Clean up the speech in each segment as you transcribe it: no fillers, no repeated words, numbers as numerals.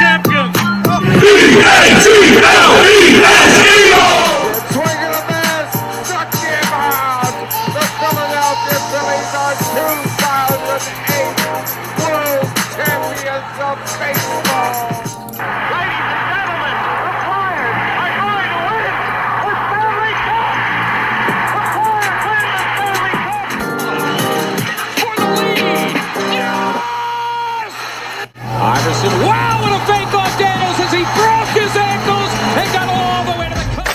champions. Swing and a miss. Struck him out. The Philadelphia Phillies are 2008 World Champions of Baseball. Ladies and gentlemen, the Flyers are going to win the Stanley Cup. The Flyers win the Stanley Cup. For the lead. Yes! Iverson, wow, what a fake off Daniels as he broke his ankles and got all the way to the cup.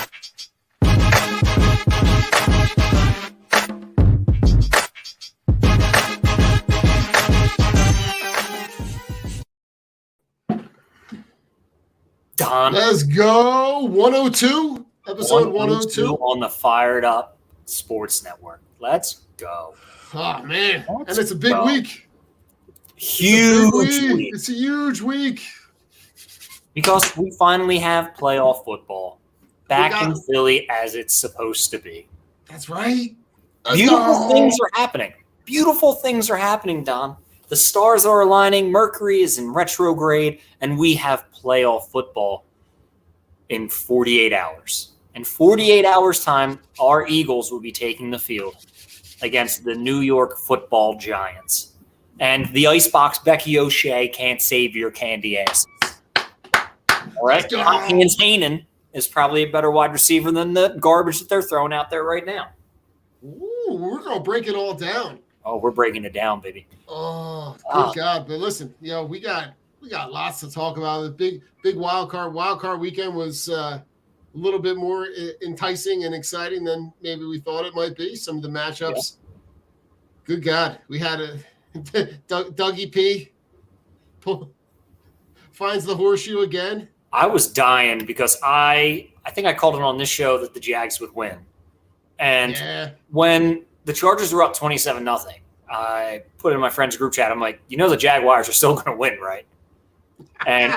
Don, Let's go. 102, episode 102. on the Fired Up Sports Network. Let's go. Oh, man. Let's And it's a big go. week. Huge week. It's a huge week. Because we finally have playoff football back got in it. Philly as it's supposed to be. That's right. Let's Beautiful go. things are happening. Beautiful things are happening, Don. The stars are aligning. Mercury is in retrograde, and we have playoff football in 48 hours. In 48 hours' time, our Eagles will be taking the field against the New York Football Giants. And the icebox Becky O'Shea can't save your candy asses. All right? Let's go. Hopkins Hainan is probably a better wide receiver than the garbage that they're throwing out there right now. Ooh, we're going to break it all down. Oh, we're breaking it down, baby. Oh, good Ah. God. But listen, we got lots to talk about. The big wild card weekend was a little bit more enticing and exciting than maybe we thought it might be. Some of the matchups. Good God. We had Dougie P finds the horseshoe again. I was dying because I think I called it on this show that the Jags would win. And Yeah. when the Chargers were up 27-0, I put it in my friend's group chat. I'm like, the Jaguars are still going to win, right? And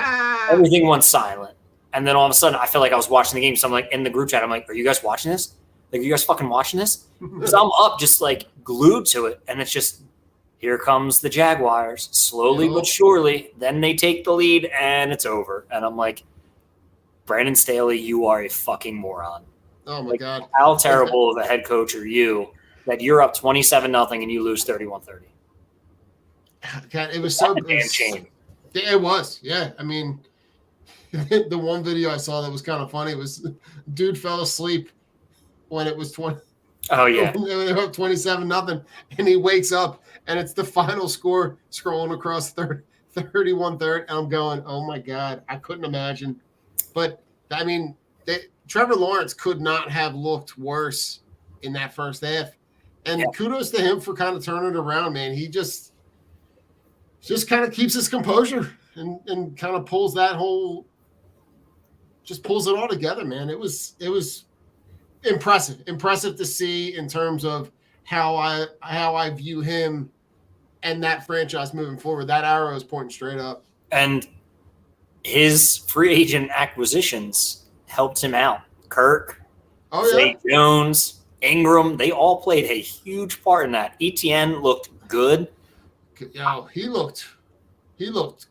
everything went silent. And then all of a sudden, I feel like I was watching the game. So I'm like in the group chat. I'm like, are you guys watching this? Like, are you guys fucking watching this? Because I'm up just like glued to it. And it's just, here comes the Jaguars, slowly but surely. Then they take the lead and it's over. And I'm like, Brandon Staley, you are a fucking moron. Oh, my God. How terrible of a head coach are you that you're up 27-0 and you lose 31-30? God, it was so Damn shame. It was, yeah. I mean, the one video I saw that was kind of funny was dude fell asleep when it was 20. Oh, yeah. They were up 27-0, and he wakes up, and it's the final score scrolling across 31-30, and I'm going, oh, my God, I couldn't imagine. But, I mean, Trevor Lawrence could not have looked worse in that first half. And kudos to him for kind of turning it around, man. He just kind of keeps his composure and kind of pulls it all together, man. It was impressive to see in terms of how I view him and that franchise moving forward. That arrow is pointing straight up. And his free agent acquisitions helped him out. Kirk, Zay Jones, Ingram, they all played a huge part in that. ETN looked good. Yo, he looked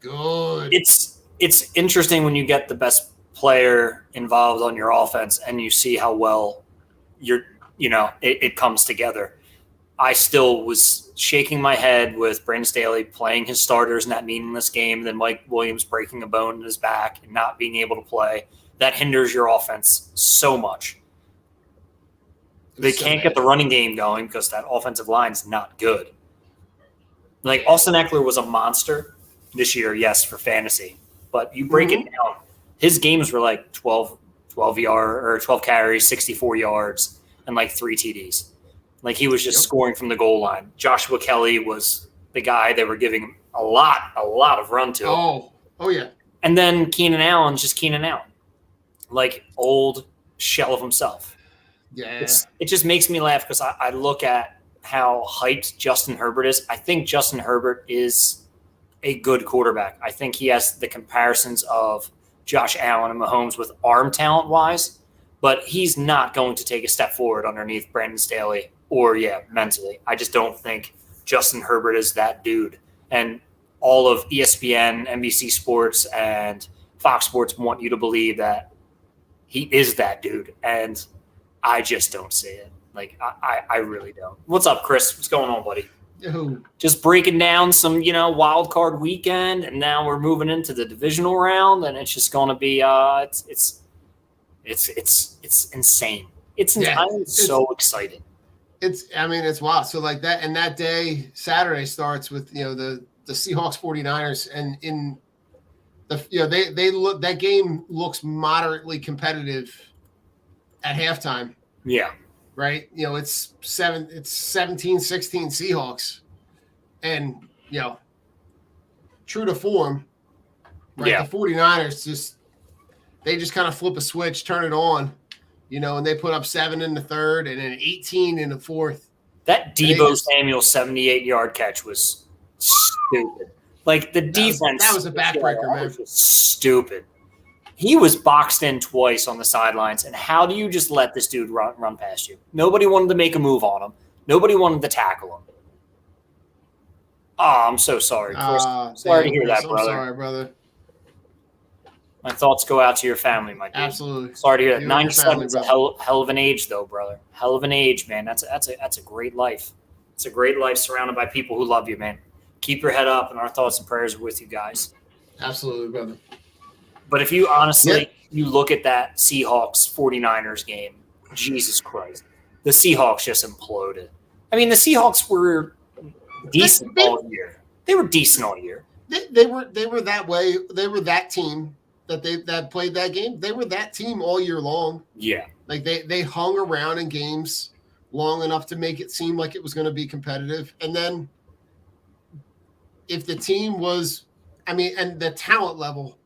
good. It's interesting when you get the best player involved on your offense and you see how well it comes together. I still was shaking my head with Brandon Staley playing his starters in that meaningless game, then Mike Williams breaking a bone in his back and not being able to play. That hinders your offense so much. They can't get the running game going because that offensive line is not good. Like, Austin Eckler was a monster this year, yes, for fantasy. But you break it down, his games were like 12 carries, 64 yards, and like 3 TDs. Like, he was just scoring from the goal line. Joshua Kelly was the guy they were giving a lot of run to. Oh yeah. And then Keenan Allen's just Keenan Allen. Like, old shell of himself. Yeah. It just makes me laugh because I look at how hyped Justin Herbert is. I think Justin Herbert is a good quarterback. I think he has the comparisons of Josh Allen and Mahomes with arm talent-wise, but he's not going to take a step forward underneath Brandon Staley or, mentally. I just don't think Justin Herbert is that dude. And all of ESPN, NBC Sports, and Fox Sports want you to believe that he is that dude, and I just don't see it. Like, I really don't. What's up, Chris? What's going on, buddy? Who? Just breaking down some, wild card weekend, and now we're moving into the divisional round, and it's just going to be it's insane. I'm so excited. It's wild. So like that, and that day, Saturday starts with the Seahawks 49ers, and in the they look, that game looks moderately competitive at halftime. Yeah. Right. It's 17-16 Seahawks, and true to form, right? Yeah. The 49ers just kind of flip a switch, turn it on, and they put up 7 in the third and then 18 in the fourth. That Deebo Samuel 78-yard catch was stupid. Like, the defense. That was a backbreaker, man. Was stupid. He was boxed in twice on the sidelines, and how do you just let this dude run past you? Nobody wanted to make a move on him. Nobody wanted to tackle him. Oh, I'm so sorry, Chris. Sorry to hear that, brother. I'm sorry, brother. My thoughts go out to your family, my dude. Absolutely. Sorry to hear that. 97 is a family, hell of an age, though, brother. Hell of an age, man. That's a great life. It's a great life surrounded by people who love you, man. Keep your head up, and our thoughts and prayers are with you guys. Absolutely, brother. But if you honestly, you look at that Seahawks 49ers game, Jesus Christ, the Seahawks just imploded. I mean, the Seahawks were decent all year. They were decent all year. They were that way. They were that team that played that game. They were that team all year long. Yeah. Like they hung around in games long enough to make it seem like it was going to be competitive. And then if the team was, and the talent level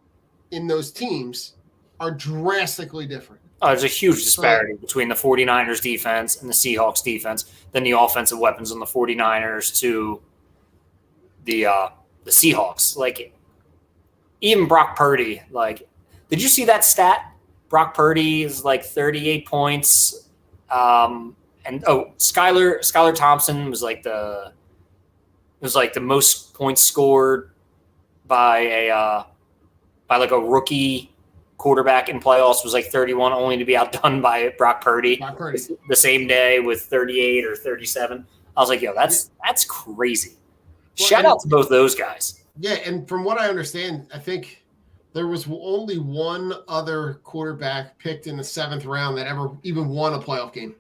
in those teams are drastically different. There's a huge disparity between the 49ers defense and the Seahawks defense than the offensive weapons on the 49ers to the Seahawks. Like, even Brock Purdy, like, did you see that stat? Brock Purdy is like 38 points. Skylar Thompson was like the most points scored by a rookie quarterback in playoffs, was like 31, only to be outdone by Brock Purdy the same day with 38 or 37. I was like, yo, that's crazy. Shout out to both those guys. Yeah, and from what I understand, I think there was only one other quarterback picked in the 7th round that ever even won a playoff game.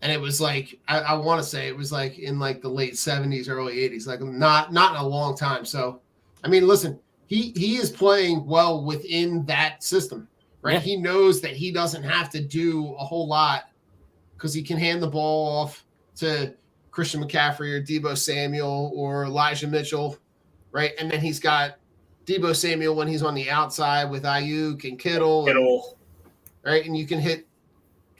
And it was like, I want to say it was like in like the late 70s, early 80s, like not in a long time. So, listen, he is playing well within that system, right? Yeah. He knows that he doesn't have to do a whole lot because he can hand the ball off to Christian McCaffrey or Deebo Samuel or Elijah Mitchell, right? And then he's got Deebo Samuel when he's on the outside with Ayuk and Kittle. Right? And you can hit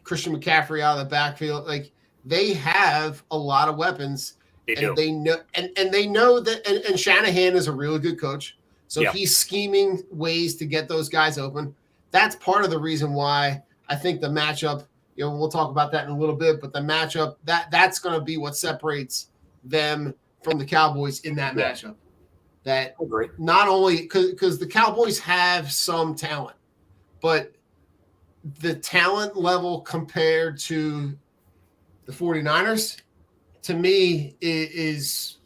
Christian McCaffrey out of the backfield. Like, they have a lot of weapons. They know that, and Shanahan is a really good coach. So he's scheming ways to get those guys open. That's part of the reason why I think the matchup, we'll talk about that in a little bit, but the matchup, that's going to be what separates them from the Cowboys in that matchup. That not only because the Cowboys have some talent, but the talent level compared to the 49ers, to me, is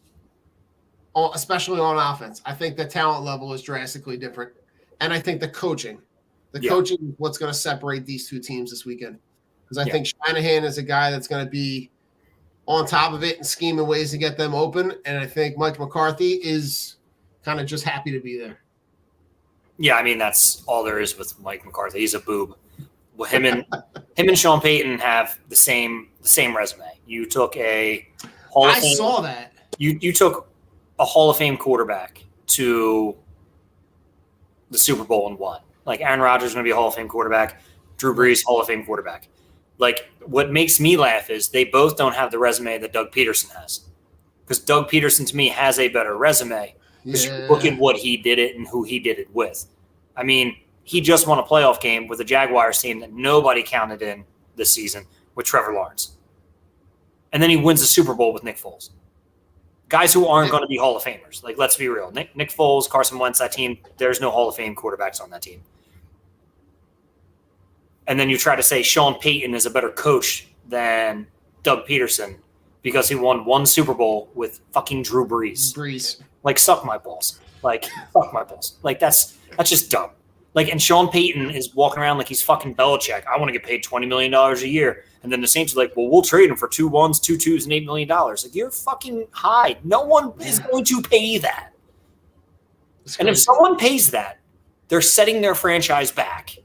especially on offense. I think the talent level is drastically different. And I think the coaching is what's going to separate these two teams this weekend. Because I think Shanahan is a guy that's going to be on top of it and scheming ways to get them open. And I think Mike McCarthy is kind of just happy to be there. Yeah, that's all there is with Mike McCarthy. He's a boob. Well, him and Sean Payton have the same resume. You took a Hall of Fame. I saw that. You took a Hall of Fame quarterback to the Super Bowl and won. Like, Aaron Rodgers is going to be a Hall of Fame quarterback. Drew Brees, Hall of Fame quarterback. Like, what makes me laugh is they both don't have the resume that Doug Peterson has. Because Doug Peterson, to me, has a better resume. Because you look at what he did it and who he did it with. He just won a playoff game with a Jaguars team that nobody counted in this season with Trevor Lawrence. And then he wins the Super Bowl with Nick Foles. Guys who aren't going to be Hall of Famers. Like, let's be real. Nick Foles, Carson Wentz, that team, there's no Hall of Fame quarterbacks on that team. And then you try to say Sean Payton is a better coach than Doug Peterson because he won 1 Super Bowl with fucking Drew Brees. Like, suck my balls. Like, fuck my balls. Like, that's just dumb. Like, and Sean Payton is walking around like he's fucking Belichick. I want to get paid $20 million a year. And then the Saints are like, well, we'll trade him for 2 1s, 2 2s, and $8 million. Like, you're fucking high. No one is going to pay that. And if someone pays that, they're setting their franchise back.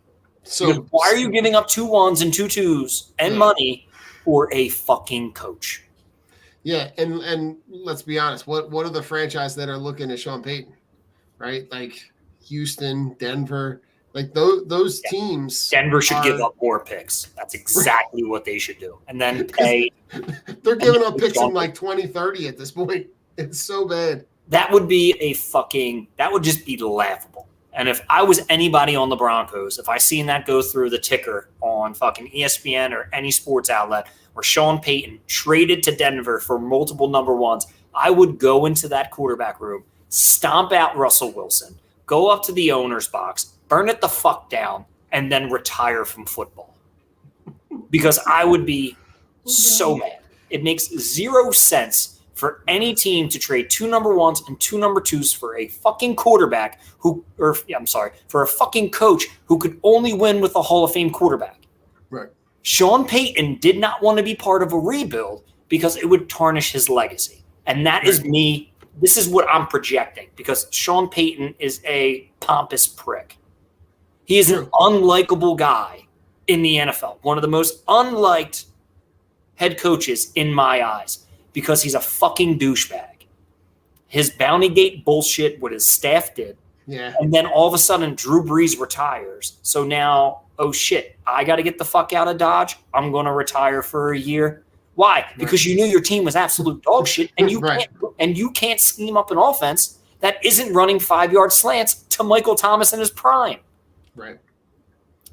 So why are you giving up 2 1s and 2 2s and money for a fucking coach? Yeah, and let's be honest. What are the franchises that are looking at Sean Payton, right? Like Houston, Denver, like those teams. Denver should give up more picks. That's exactly what they should do. And then pay. They're giving up picks in like 2030 at this point. It's so bad. That would be that would just be laughable. And if I was anybody on the Broncos, if I seen that go through the ticker on fucking ESPN or any sports outlet where Sean Payton traded to Denver for multiple number 1s, I would go into that quarterback room, stomp out Russell Wilson, go up to the owner's box, burn it the fuck down, and then retire from football. Because I would be so mad. It makes 0 sense for any team to trade 2 number 1s and 2 number 2s for a fucking quarterback for a fucking coach who could only win with a Hall of Fame quarterback. Right. Sean Payton did not want to be part of a rebuild because it would tarnish his legacy. And that is me. This is what I'm projecting because Sean Payton is a pompous prick. He is an unlikable guy in the NFL. One of the most unliked head coaches in my eyes. Because he's a fucking douchebag. His bounty gate bullshit, what his staff did. Yeah. And then all of a sudden, Drew Brees retires. So now, oh shit, I got to get the fuck out of Dodge. I'm going to retire for a year. Why? Because you knew your team was absolute dog shit, and you can't scheme up an offense that isn't running 5-yard slants to Michael Thomas in his prime. Right.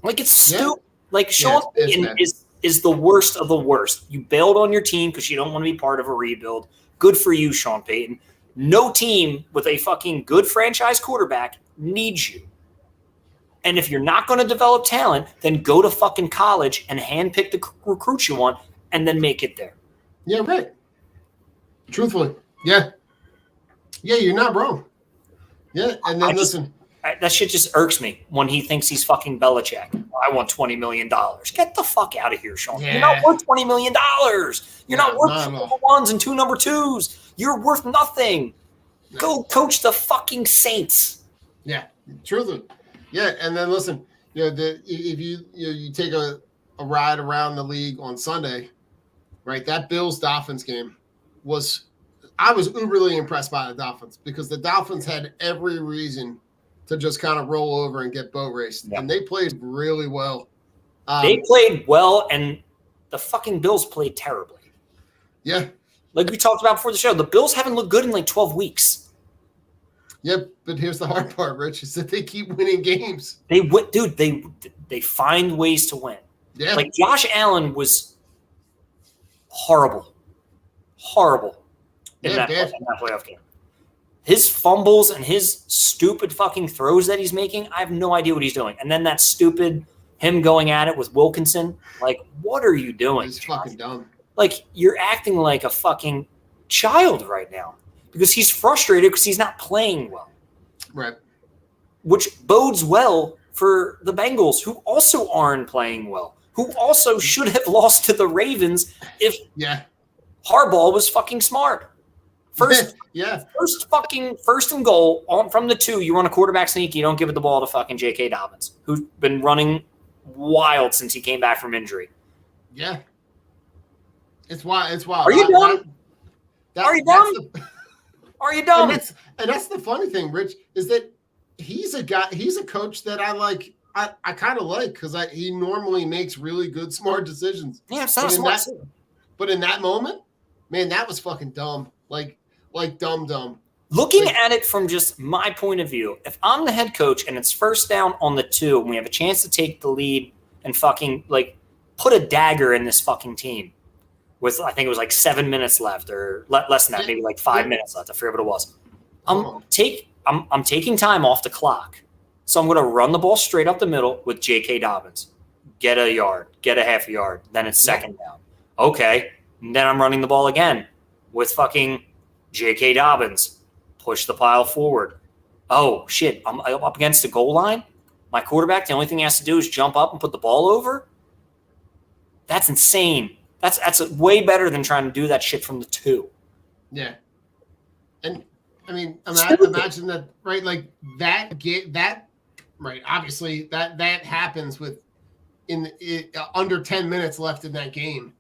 Like it's stupid. Like Sean Payton is the worst of the worst. You bailed on your team because you don't want to be part of a rebuild. Good for you, Sean Payton. No team with a fucking good franchise quarterback needs you. And if you're not going to develop talent, then go to fucking college and handpick the recruits you want and then make it there. Yeah, right. Truthfully. Yeah. Yeah, you're not wrong. Yeah, and then listen. That shit just irks me when he thinks he's fucking Belichick. I want $20 million. Get the fuck out of here, Sean. Yeah. You're not worth $20 million. You're not worth 2 number 1s and 2 number 2s. You're worth nothing. No. Go coach the fucking Saints. Yeah, truthfully. Yeah, and then listen, if you take a ride around the league on Sunday, right? That Bills-Dolphins game I was uberly impressed by the Dolphins because the Dolphins had every reason to just kind of roll over and get boat raced. Yeah. And they played really well. They played well, and the fucking Bills played terribly. Yeah. Like we talked about before the show, the Bills haven't looked good in like 12 weeks. Yeah, but here's the hard part, Rich, is that they keep winning games. They find ways to win. Yeah. Like Josh Allen was horrible in that playoff game. His fumbles and his stupid fucking throws that he's making, I have no idea what he's doing. And then that stupid him going at it with Wilkinson. Like, what are you doing? He's fucking dumb. Like, you're acting like a fucking child right now because he's frustrated because he's not playing well. Right. Which bodes well for the Bengals, who also aren't playing well, who also should have lost to the Ravens if Harbaugh was fucking smart. First and goal from the 2. You run a quarterback sneak. You don't give it the ball to fucking J.K. Dobbins, who's been running wild since he came back from injury. Yeah, it's wild. Are you done? Are you done? Are you done? And that's the funny thing, Rich, is that he's a coach that I like. I kind of like because he normally makes really good, smart decisions. Yeah, it's not smart. But in that moment, man, that was fucking dumb. Like dumb. Looking at it from just my point of view, if I'm the head coach and it's first down on the 2 and we have a chance to take the lead and fucking like put a dagger in this fucking team, with I think it was like 7 minutes left or less than that, maybe like 5 minutes left. I forget what it was. I'm taking time off the clock. So I'm going to run the ball straight up the middle with J.K. Dobbins. Get a yard, get a half a yard. Then it's second down. Okay. And then I'm running the ball again with fucking J.K. Dobbins. Push the pile forward. Oh, shit. I'm up against the goal line. My quarterback, the only thing he has to do is jump up and put the ball over. That's insane. That's way better than trying to do that shit from the 2. Yeah. And I mean, imagine that, right? Like that right. Obviously that happens with under 10 minutes left in that game.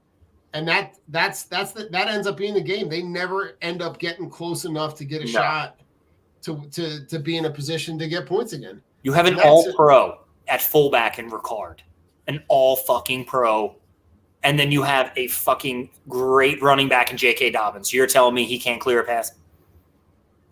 And that ends up being the game. They never end up getting close enough to get a shot to be in a position to get points again. You have an all-pro at fullback in Ricard, an all-fucking-pro, and then you have a fucking great running back in J.K. Dobbins. You're telling me he can't clear a pass?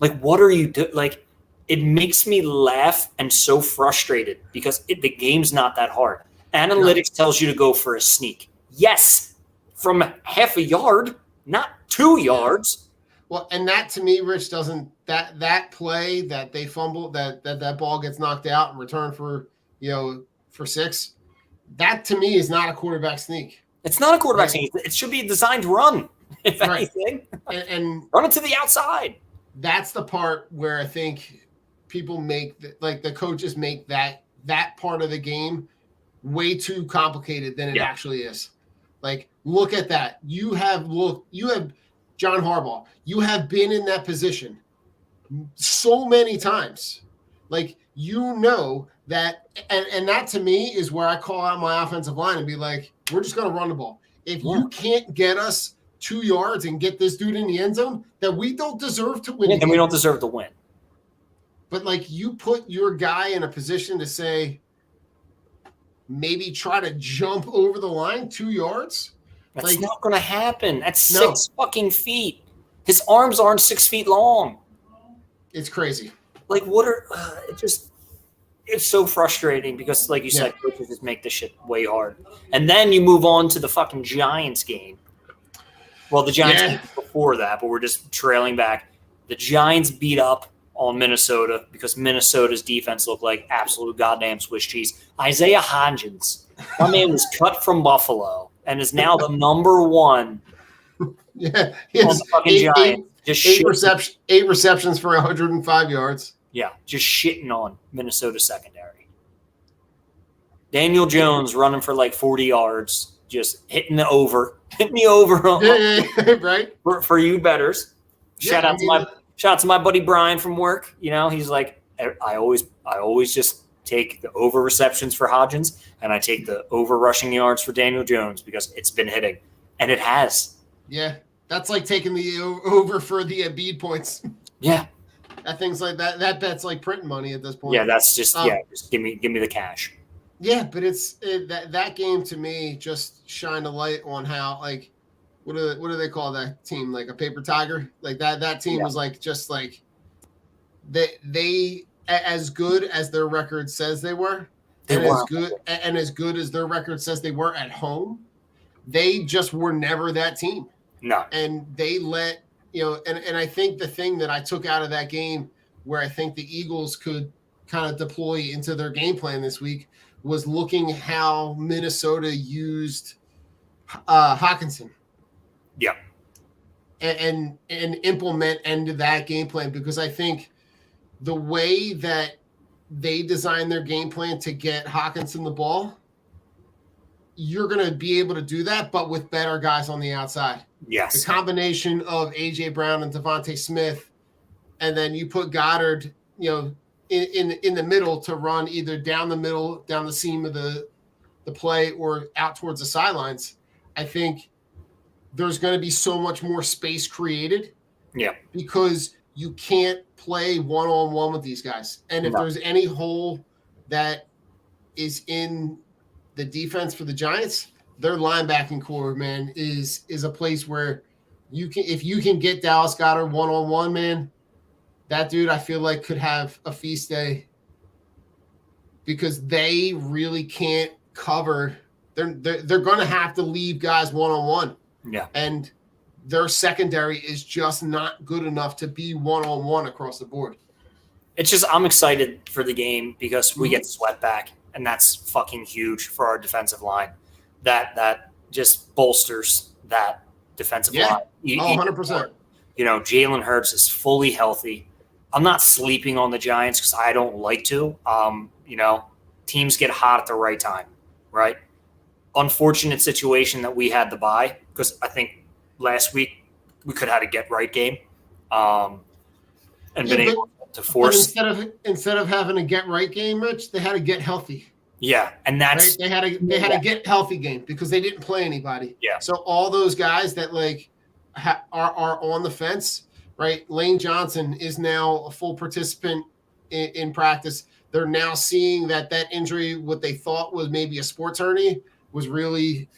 Like, what are you doing? Like, it makes me laugh and so frustrated because the game's not that hard. Analytics tells you to go for a sneak. Yes, from half a yard, not 2 yards. Well, and that to me, Rich, doesn't that play that they fumble that ball gets knocked out and returned for 6. That to me is not a quarterback sneak. It's not a quarterback sneak. It should be a designed run, if anything. And run it to the outside. That's the part where I think people make the coaches make that part of the game way too complicated than it actually is. Like, look at that. You have John Harbaugh. You have been in that position so many times. Like, that, and that to me is where I call out my offensive line and be like, we're just going to run the ball. If you can't get us 2 yards and get this dude in the end zone, then we don't deserve to win. And we don't deserve to win. But like, you put your guy in a position to say, maybe try to jump over the line 2 yards. That's not going to happen. That's 6 fucking feet. His arms aren't 6 feet long. It's crazy. Like, it's so frustrating because, like you said, coaches just make this shit way hard. And then you move on to the fucking Giants game. Well, the Giants game before that, but we're just trailing back. The Giants beat up on Minnesota because Minnesota's defense looked like absolute goddamn Swiss cheese. Isaiah Hodgins, my man was cut from Buffalo and is now the number 1 Yeah, on the fucking Giants. 8 receptions for 105 yards. Yeah, just shitting on Minnesota secondary. Daniel Jones running for like 40 yards, just hitting the over. Hit me over, right? For you bettors. Shout out to my buddy Brian from work. He's like, I always just take the over receptions for Hodgins and I take the over rushing yards for Daniel Jones because it's been hitting, and it has. Yeah, that's like taking the over for the Embiid points. Yeah, things like that. That bet's like printing money at this point. Yeah, that's just just give me the cash. Yeah, but that game to me just shined a light on how, like, what do they call that team? Like a paper tiger? Like that team was like, just like they as good as their record says they were, as good as their record says they were at home, they just were never that team. No. And they let, and I think the thing that I took out of that game where I think the Eagles could kind of deploy into their game plan this week was looking how Minnesota used Hawkinson. Yeah. And implement into that game plan, because I think the way that they designed their game plan to get Hawkinson the ball, you're going to be able to do that, but with better guys on the outside. Yes. The combination of A.J. Brown and Devontae Smith, and then you put Goddard, in the middle to run either down the middle, down the seam of the play, or out towards the sidelines. I think there's going to be so much more space created. Yeah. Because you can't play one-on-one with these guys. And if there's any hole that is in the defense for the Giants, their linebacking core, man, is a place where if you can get Dallas Goedert one-on-one, man, that dude, I feel like, could have a feast day, because they really can't cover. They're going to have to leave guys one-on-one. Yeah. And their secondary is just not good enough to be one-on-one across the board. It's just I'm excited for the game because we Mhm. get Sweat back, and that's fucking huge for our defensive line. That just bolsters that defensive Yeah. line. Oh, 100%. You know, Jalen Hurts is fully healthy. I'm not sleeping on the Giants because I don't like to. You know, teams get hot at the right time, right? Unfortunate situation that we had to buy because I think last week we could have had a get right game, and been able to But force. instead of having a get right game, Rich, they had a get healthy. Yeah, and that's Right? They had a get healthy game because they didn't play anybody. Yeah. So all those guys that like are on the fence, right? Lane Johnson is now a full participant in practice. They're now seeing that injury, what they thought was maybe a sports hernia, was really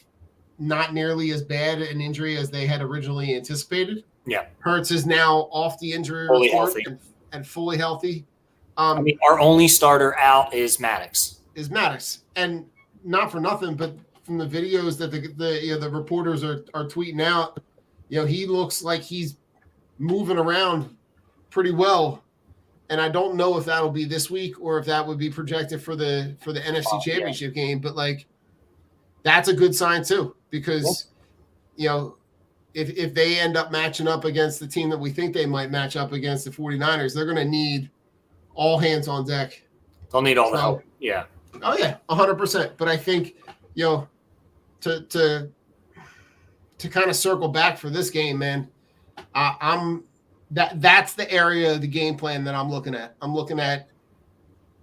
not nearly as bad an injury as they had originally anticipated. Yeah. Hurts is now off the injury Fully report healthy. and fully healthy. I mean, our only starter out is Maddox. And not for nothing, but from the videos that the reporters are tweeting out, he looks like he's moving around pretty well. And I don't know if that'll be this week or if that would be projected for the NFC Championship game, but like that's a good sign too, because if they end up matching up against the team that we think they might match up against, the 49ers, they're going to need all hands on deck. They'll need all the help. Yeah. Oh yeah, 100%. But I think, to kind of circle back for this game, man, that's the area of the game plan that I'm looking at.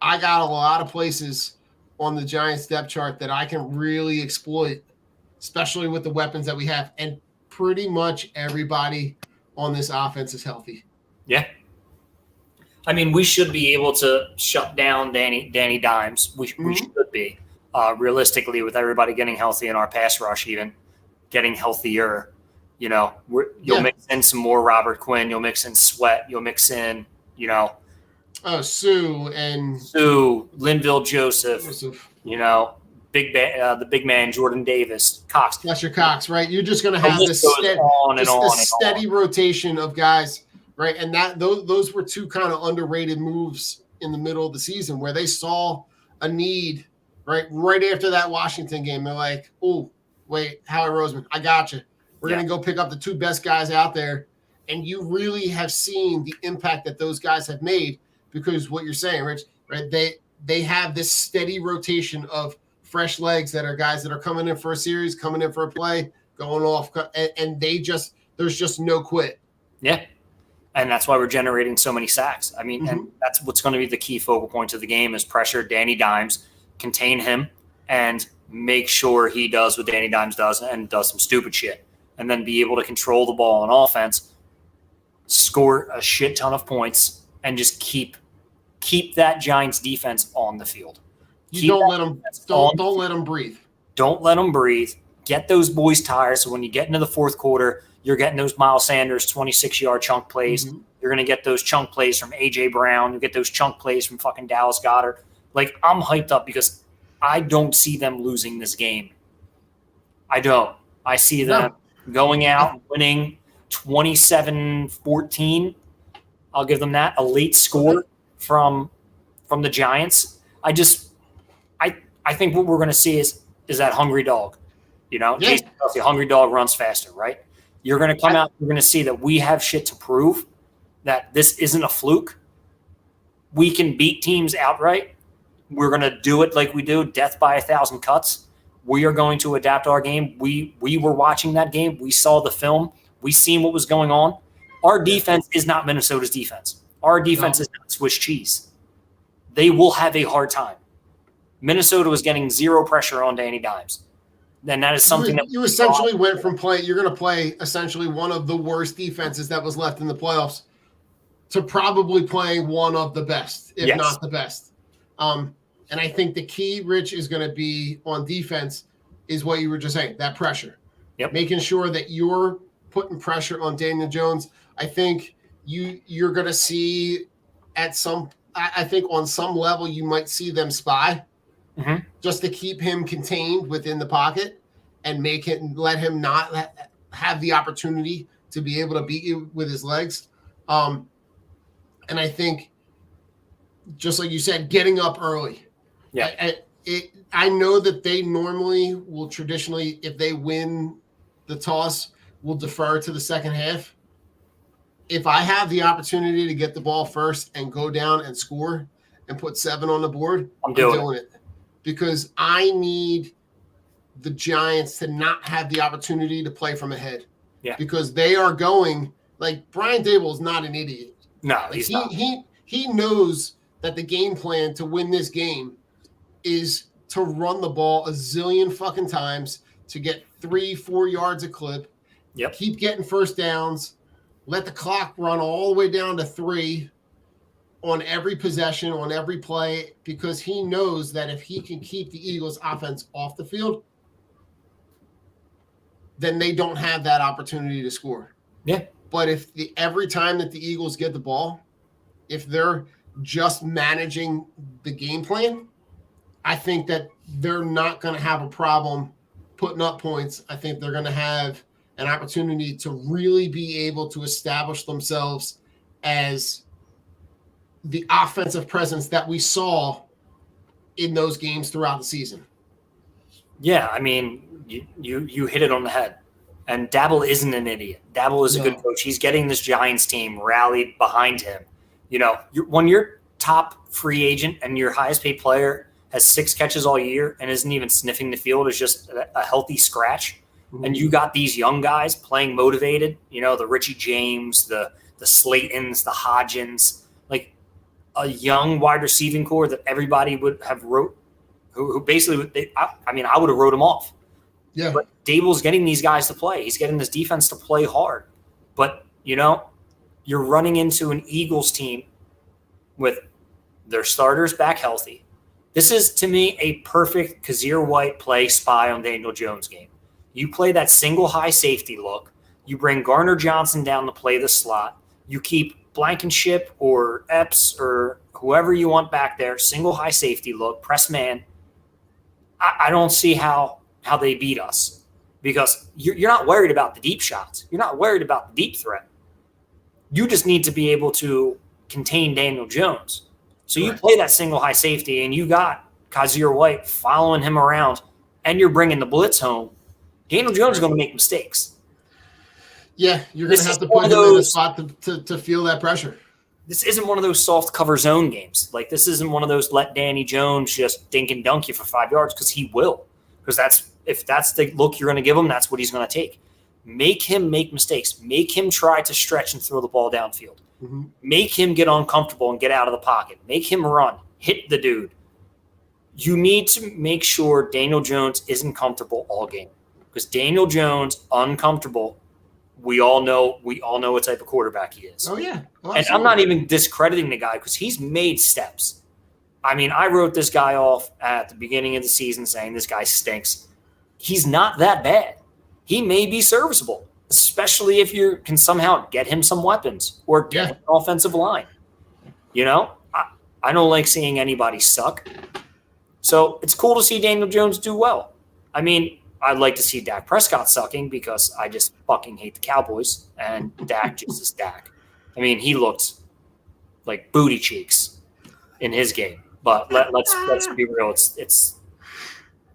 I got a lot of places on the Giants depth chart that I can really exploit, especially with the weapons that we have. And pretty much everybody on this offense is healthy. Yeah. I mean, we should be able to shut down Danny Dimes. We should be. Realistically, with everybody getting healthy in our pass rush, even getting healthier, you'll mix in some more Robert Quinn. You'll mix in Sweat. You'll mix in, Sue, Linville Joseph. The big man Jordan Davis, Cox. Fletcher Cox, right? You're just going to have this steady rotation of guys, right? And those were two kind of underrated moves in the middle of the season where they saw a need, right after that Washington game. They're like, "Oh, wait, Howie Roseman, I got you. We're going to go pick up the two best guys out there." And you really have seen the impact that those guys have made because what you're saying, Rich, right? They have this steady rotation of fresh legs that are guys that are coming in for a series, coming in for a play, going off, and there's just no quit. Yeah. And that's why we're generating so many sacks. I mean, and that's what's going to be the key focal point of the game is pressure Danny Dimes, contain him, and make sure he does what Danny Dimes does and does some stupid shit. And then be able to control the ball on offense, score a shit ton of points, and just keep that Giants defense on the field. Don't let them breathe. Don't let them breathe. Get those boys tired. So when you get into the fourth quarter, you're getting those Miles Sanders 26-yard chunk plays. Mm-hmm. You're going to get those chunk plays from A.J. Brown. You get those chunk plays from fucking Dallas Goedert. Like, I'm hyped up because I don't see them losing this game. I don't. I see them going out and winning 27-14. I'll give them that. A late score from the Giants. I think what we're going to see is that hungry dog. Jason Kelsey, hungry dog runs faster, right? You're going to come out, you're going to see that we have shit to prove, that this isn't a fluke. We can beat teams outright. We're going to do it like we do, death by 1,000 cuts. We are going to adapt our game. We were watching that game. We saw the film. We seen what was going on. Our defense is not Minnesota's defense. Our defense is not Swiss cheese. They will have a hard time. Minnesota was getting zero pressure on Danny Dimes. Then that is something that you essentially went from you're going to play essentially one of the worst defenses that was left in the playoffs to probably playing one of the best, if not the best. And I think the key, Rich, is going to be on defense is what you were just saying, that pressure. Yep. Making sure that you're putting pressure on Daniel Jones. I think you're going to see on some level you might see them spy. Mm-hmm. Just to keep him contained within the pocket and let him not have the opportunity to be able to beat you with his legs. And I think, just like you said, getting up early. Yeah. I know that they normally will traditionally, if they win the toss, will defer to the second half. If I have the opportunity to get the ball first and go down and score and put 7 on the board, I'm doing it. Because I need the Giants to not have the opportunity to play from ahead. Yeah. Because they are going, like, Brian Dable is not an idiot. No, Like, he's not. He knows that the game plan to win this game is to run the ball a zillion fucking times, to get 3-4 yards a clip. Yep. Keep getting first downs. Let the clock run all the way down to 3 on every possession, on every play, because he knows that if he can keep the Eagles offense off the field, then they don't have that opportunity to score. Yeah. But if every time that the Eagles get the ball, if they're just managing the game plan, I think that they're not going to have a problem putting up points. I think they're going to have an opportunity to really be able to establish themselves as the offensive presence that we saw in those games throughout the season. Yeah, I mean, you hit it on the head. And Dabble isn't an idiot. Dabble is a good coach. He's getting this Giants team rallied behind him. You know, when your top free agent and your highest paid player has 6 catches all year and isn't even sniffing the field, is just a healthy scratch, and you got these young guys playing motivated, you know, the Richie James, the Slaytons, the Hodgins, like a young wide receiving core that everybody would have wrote, who basically, I would have wrote them off. Yeah. But Dable's getting these guys to play. He's getting this defense to play hard. But, you know, you're running into an Eagles team with their starters back healthy. This is, to me, a perfect Kazir White play spy on Daniel Jones game. You play that single high safety look. You bring Garner Johnson down to play the slot. You keep Blankenship or Epps or whoever you want back there, single high safety look, press man. I don't see how they beat us, because you're not worried about the deep shots. You're not worried about the deep threat. You just need to be able to contain Daniel Jones. So you play that single high safety and you got Kazir White following him around and you're bringing the blitz home. Daniel Jones is going to make mistakes. Yeah, you're going to have to put him in a spot to feel that pressure. This isn't one of those soft cover zone games. Like, this isn't one of those let Danny Jones just dink and dunk you for 5 yards, because he will. Because if that's the look you're going to give him, that's what he's going to take. Make him make mistakes. Make him try to stretch and throw the ball downfield. Mm-hmm. Make him get uncomfortable and get out of the pocket. Make him run. Hit the dude. You need to make sure Daniel Jones isn't comfortable all game. Because Daniel Jones, uncomfortable, we all know what type of quarterback he is. Oh, yeah. Oh, and I'm not even discrediting the guy, because he's made steps. I mean, I wrote this guy off at the beginning of the season saying this guy stinks. He's not that bad. He may be serviceable, especially if you can somehow get him some weapons or get an offensive line. You know, I don't like seeing anybody suck. So it's cool to see Daniel Jones do well. I mean, I'd like to see Dak Prescott sucking, because I just fucking hate the Cowboys, and Dak just is Dak. I mean, he looked like booty cheeks in his game. But let's be real. It's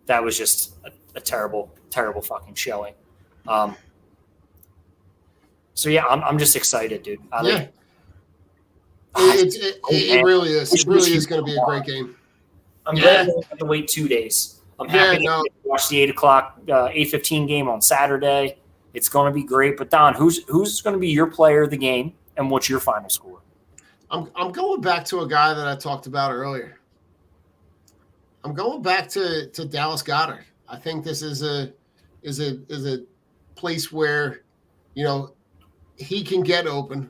that was just a terrible fucking showing. So yeah, I'm just excited, dude. It really is. It really is going to be a great game. I'm glad I don't have to wait 2 days. I'm happy to watch the 8:15 game on Saturday. It's going to be great. But Don, who's going to be your player of the game, and what's your final score? I'm going back to a guy that I talked about earlier. I'm going back to Dallas Goedert. I think this is a place where, you know, he can get open.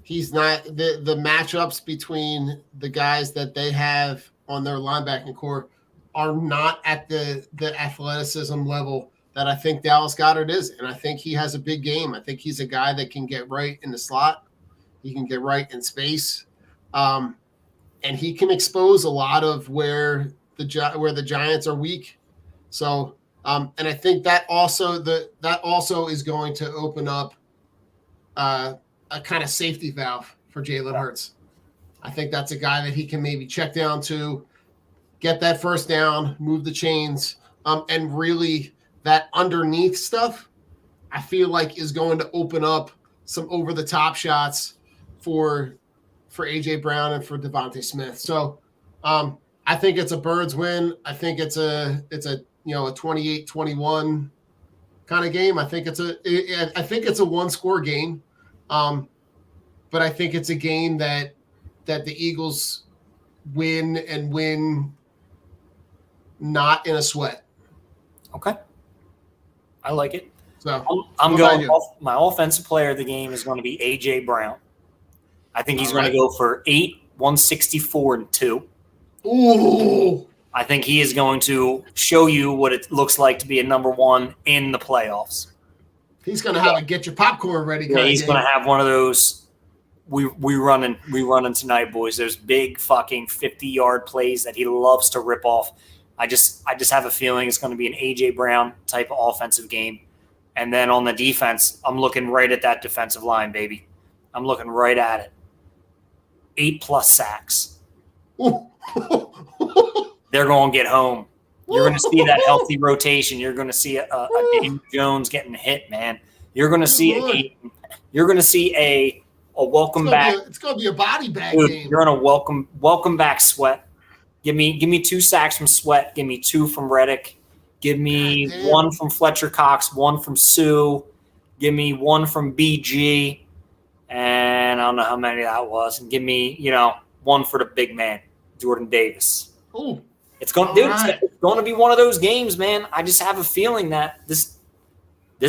He's not the matchups between the guys that they have on their linebacking core are not at the athleticism level that I think Dallas Goedert is. And I think he has a big game. I think he's a guy that can get right in the slot. He can get right in space. And he can expose a lot of where the Giants are weak. So And I think that also is going to open up a kind of safety valve for Jalen Hurts. I think that's a guy that he can maybe check down to, get that first down, move the chains, and really that underneath stuff, I feel like is going to open up some over-the-top shots for A.J. Brown and for Devontae Smith. So I think it's a Birds win. I think it's a 28-21 kind of game. I think it's a one-score game. But I think it's a game that the Eagles win not in a sweat. Okay. I like it. So I'm going my offensive player of the game is going to be A.J. Brown. I think he's going to go for 8, 164, and 2. Ooh. I think he is going to show you what it looks like to be a number one in the playoffs. He's going to have a get your popcorn ready. Yeah, he's going to have one of those. We running tonight, boys. There's big fucking 50-yard plays that he loves to rip off. I just have a feeling it's going to be an A.J. Brown type of offensive game. And then on the defense, I'm looking right at that defensive line, baby. I'm looking right at it. 8+ sacks. They're going to get home. You're going to see that healthy rotation. You're going to see a Daniel Jones getting hit, man. You're going to see a welcome back. It's going to be a body bag game. You're going to welcome back Sweat. Give me 2 sacks from Sweat. Give me 2 from Reddick. Give me 1 from Fletcher Cox, 1 from Sue. Give me 1 from BG. And I don't know how many that was. And give me, 1 for the big man, Jordan Davis. Oh, it's going to be one of those games, man. I just have a feeling that this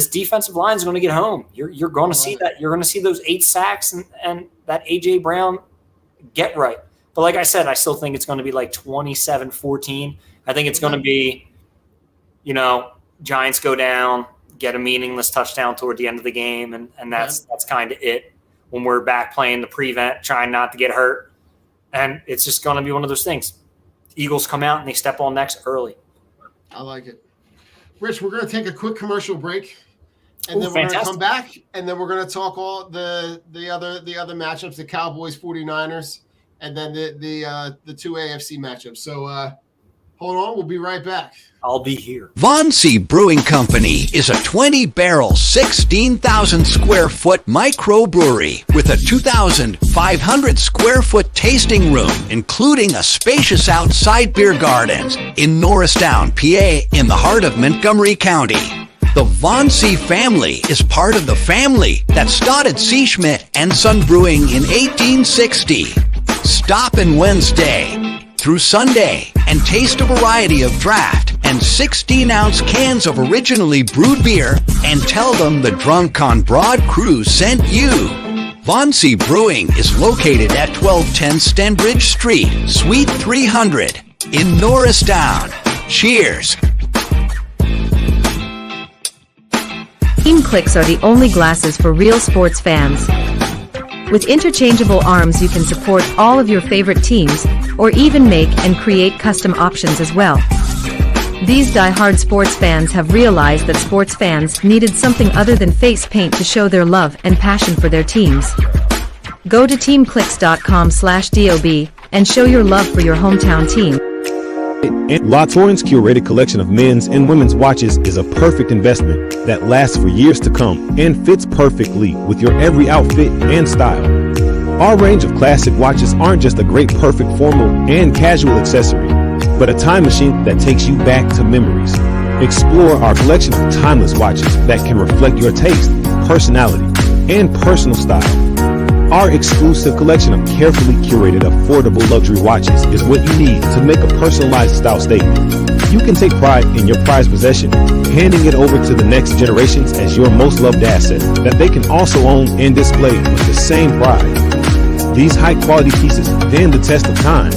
defensive line is going to get home. You're going to see that. You're going to see those 8 sacks and that A.J. Brown get right. But like I said, I still think it's going to be like 27-14. I think it's going to be, Giants go down, get a meaningless touchdown toward the end of the game, and that's kind of it. When we're back playing the prevent, trying not to get hurt. And it's just going to be one of those things. Eagles come out and they step on necks early. I like it. Rich, we're going to take a quick commercial break, and then we're fantastic. going to come back, and then we're going to talk all the other matchups, the Cowboys, 49ers, and then the 2 AFC matchups. So hold on, we'll be right back. I'll be here. Von C. Brewing Company is a 20-barrel, 16,000-square-foot microbrewery with a 2,500-square-foot tasting room, including a spacious outside beer garden in Norristown, PA, in the heart of Montgomery County. The Von C. family is part of the family that started C. Schmidt and Son Brewing in 1860. Stop in Wednesday through Sunday and taste a variety of draft and 16-ounce cans of originally brewed beer and tell them the Drunk on Broad crew sent you. Von C. Brewing is located at 1210 Stenbridge Street, Suite 300 in Norristown. Cheers. Team Clicks are the only glasses for real sports fans. With interchangeable arms, you can support all of your favorite teams, or even make and create custom options as well. These die-hard sports fans have realized that sports fans needed something other than face paint to show their love and passion for their teams. Go to teamclicks.com/DOB and show your love for your hometown team. La Torrance curated collection of men's and women's watches is a perfect investment that lasts for years to come and fits perfectly with your every outfit and style. Our range of classic watches aren't just a great perfect formal and casual accessory, but a time machine that takes you back to memories. Explore our collection of timeless watches that can reflect your taste, personality, and personal style. Our exclusive collection of carefully curated, affordable luxury watches is what you need to make a personalized style statement. You can take pride in your prized possession, handing it over to the next generations as your most loved asset that they can also own and display with the same pride. These high-quality pieces stand the test of time,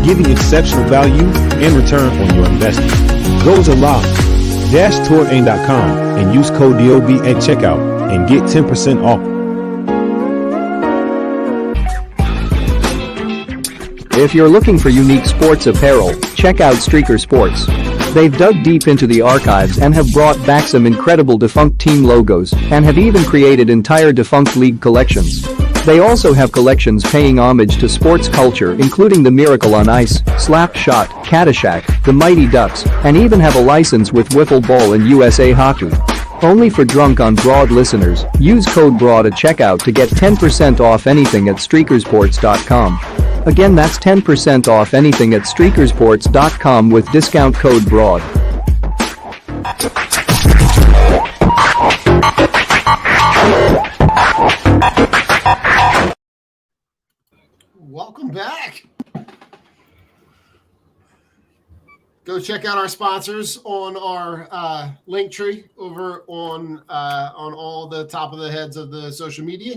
giving exceptional value and return on your investment. Go to la-touraine.com and use code DOB at checkout and get 10% off. If you're looking for unique sports apparel, check out Streaker Sports. They've dug deep into the archives and have brought back some incredible defunct team logos and have even created entire defunct league collections. They also have collections paying homage to sports culture, including the Miracle on Ice, Slap Shot, Caddyshack, the Mighty Ducks, and even have a license with Wiffle Ball and USA Hockey. Only for Drunk on Broad listeners, use code BROAD at checkout to get 10% off anything at streakersports.com. Again, that's 10% off anything at streakersports.com with discount code BROAD. Welcome back. Go check out our sponsors on our link tree over on all the top of the heads of the social media.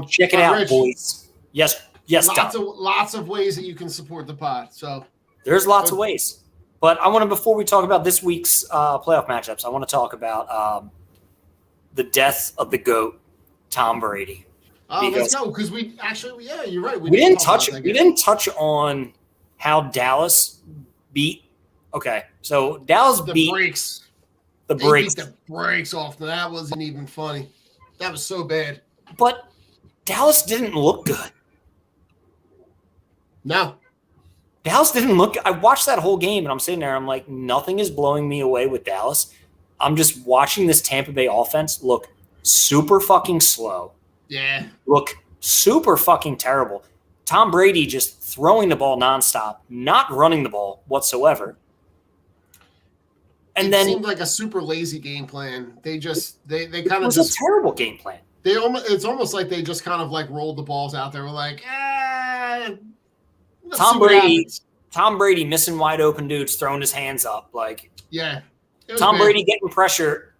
Check it out, Rich, boys. Yes, lots of ways that you can support the pod. So there's lots of ways. But I want to, before we talk about this week's playoff matchups, I want to talk about the death of the GOAT, Tom Brady. Let's go, because we actually, yeah, you're right. We didn't touch on how Dallas beat. Okay, so Dallas beat the brakes. Beat the brakes off. That wasn't even funny. That was so bad. But Dallas didn't look good. No. Dallas didn't look. I watched that whole game, and I'm sitting there. I'm like, nothing is blowing me away with Dallas. I'm just watching this Tampa Bay offense look super fucking slow. Yeah. Look super fucking terrible. Tom Brady just throwing the ball nonstop, not running the ball whatsoever. And then it seemed like a super lazy game plan. They kind of was a terrible game plan. It's almost like they just kind of like rolled the balls out there. We're like, Tom Brady missing wide open dudes, throwing his hands up. Like, yeah. Tom Brady getting pressure,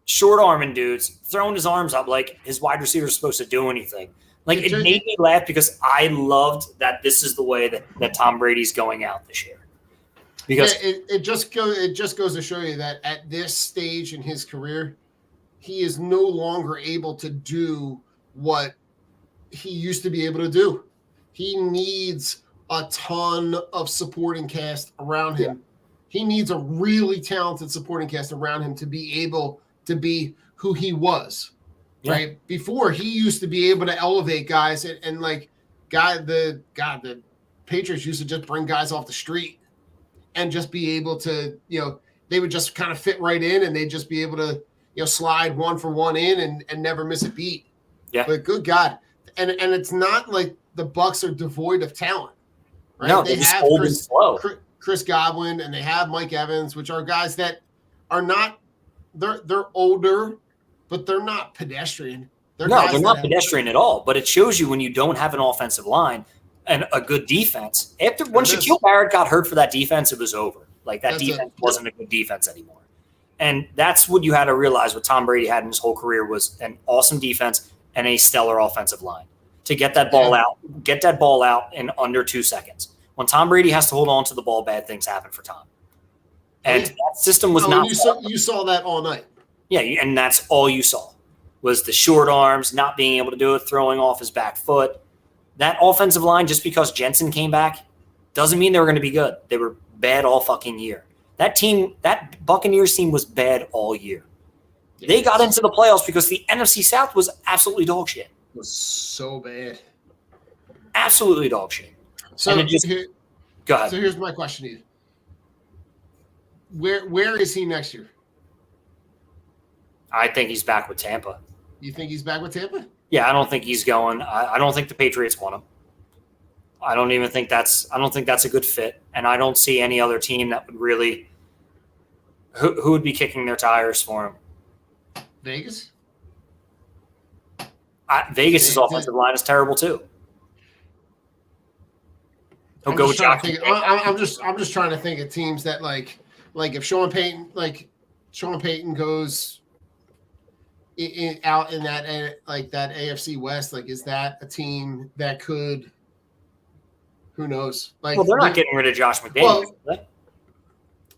short arming dudes, throwing his arms up like his wide receiver is supposed to do anything. Like, it made me laugh because I loved that this is the way that Tom Brady's going out this year. Because it just goes to show you that at this stage in his career, he is no longer able to do what he used to be able to do. He needs a ton of supporting cast around him. Yeah. He needs a really talented supporting cast around him to be able to be who he was. Yeah. Right? Before, he used to be able to elevate guys and like the Patriots used to just bring guys off the street and just be able to, they would just kind of fit right in and they'd just be able to, slide one for one in and never miss a beat. Yeah. But good God. And it's not like the Bucs are devoid of talent. Right? No, they have old and slow. Chris Godwin and they have Mike Evans, which are guys that are not they're older, but they're not pedestrian. They're not pedestrian at all. But it shows you when you don't have an offensive line and a good defense. When Shaquille Barrett got hurt for that defense, it was over. Like that defense wasn't a good defense anymore. And that's what you had to realize what Tom Brady had in his whole career was an awesome defense and a stellar offensive line to get that ball out in under 2 seconds. When Tom Brady has to hold on to the ball, bad things happen for Tom. And that system was not. You saw that all night. Yeah, and that's all you saw was the short arms, not being able to do it, throwing off his back foot. That offensive line, just because Jensen came back, doesn't mean they were going to be good. They were bad all fucking year. That team, that Buccaneers team was bad all year. They got into the playoffs because the NFC South was absolutely dog shit. It was so bad. Absolutely dog shit. So go ahead. So here's my question to you. Where is he next year? I think he's back with Tampa. You think he's back with Tampa? Yeah, I don't think he's going. I don't think the Patriots want him. I don't think that's a good fit. And I don't see any other team that would really who would be kicking their tires for him. Vegas? Vegas' offensive line is terrible too. He'll go with Josh. I'm just trying to think of teams that like if Sean Payton goes out in that that AFC West, like is that a team that could? Who knows? Like, well, they're not getting rid of Josh McDaniels. Well,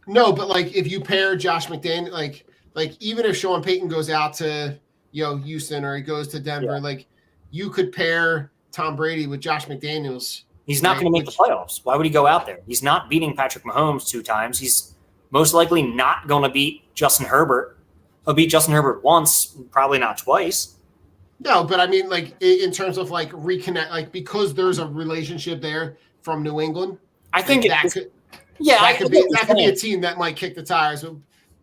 no, but like if you pair Josh McDaniels, like even if Sean Payton goes out to Houston or he goes to Denver, like you could pair Tom Brady with Josh McDaniels. He's not going to make the playoffs. Why would he go out there? He's not beating Patrick Mahomes 2 times. He's most likely not going to beat Justin Herbert. He'll beat Justin Herbert once, probably not twice. No, but I mean, like in terms of like reconnect, like because there's a relationship there from New England. I think that could be a team that might kick the tires.